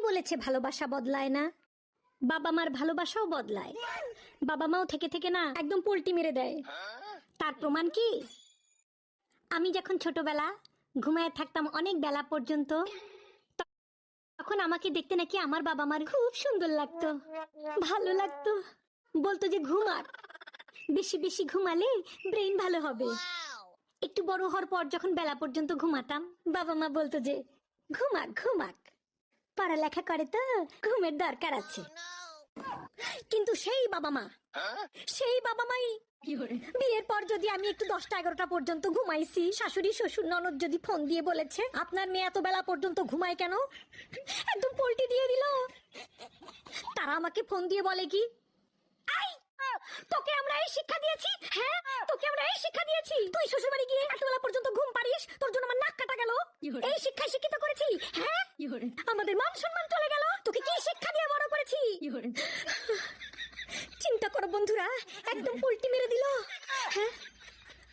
বলেছে ভালোবাসা বদলায় না? বাবা মার ভালোবাসাও বদলায়। বাবা মাও থেকে থেকে না একদম পোল্টি মেরে দেয়। তার প্রমাণ কি? আমি যখন ছোটবেলা ঘুমায় থাকতাম অনেক বেলা পর্যন্ত, তখন আমাকে দেখতে নাকি আমার বাবা মার খুব সুন্দর লাগতো, ভালো লাগতো। বলতো যে ঘুমাক, বেশি বেশি ঘুমালে ব্রেন ভালো হবে। একটু বড় হওয়ার পর যখন বেলা পর্যন্ত ঘুমাতাম, বাবা মা বলতো যে ঘুমাক ঘুমাক, পড়ালেখা করে তো ঘুমের দরকার আছে। কিন্তু সেই বাবা মাই বিয়ের পর যদি আমি একটু 10টা-11টা পর্যন্ত ঘুমাইছি, শাশুড়ি শ্বশুর ননদ যদি ফোন দিয়ে বলেছে আপনার মেয়ে এত বেলা পর্যন্ত ঘুমায় কেন, একদম পোল্টি দিয়ে দিল। তারা আমাকে ফোন দিয়ে বলে কি, তোকে আমরা এই শিক্ষা দিয়েছি, হ্যাঁ তোকে আমরা এই শিক্ষা দিয়েছি, তুই শ্বশুর বাড়ি গিয়ে এত বেলা পর্যন্ত ঘুম পারিস, তোর জন্য আমার নাক কাটা গেল। এই শিক্ষায় শিক্ষিত করেছি, হ্যাঁ আমাদের মান সম্মান চলে গেল, তোকে কি শিক্ষা দিয়ে বড় করেছি। চিন্তা করো বন্ধুরা, একদম পোল্টি মেরে দিল। হ্যাঁ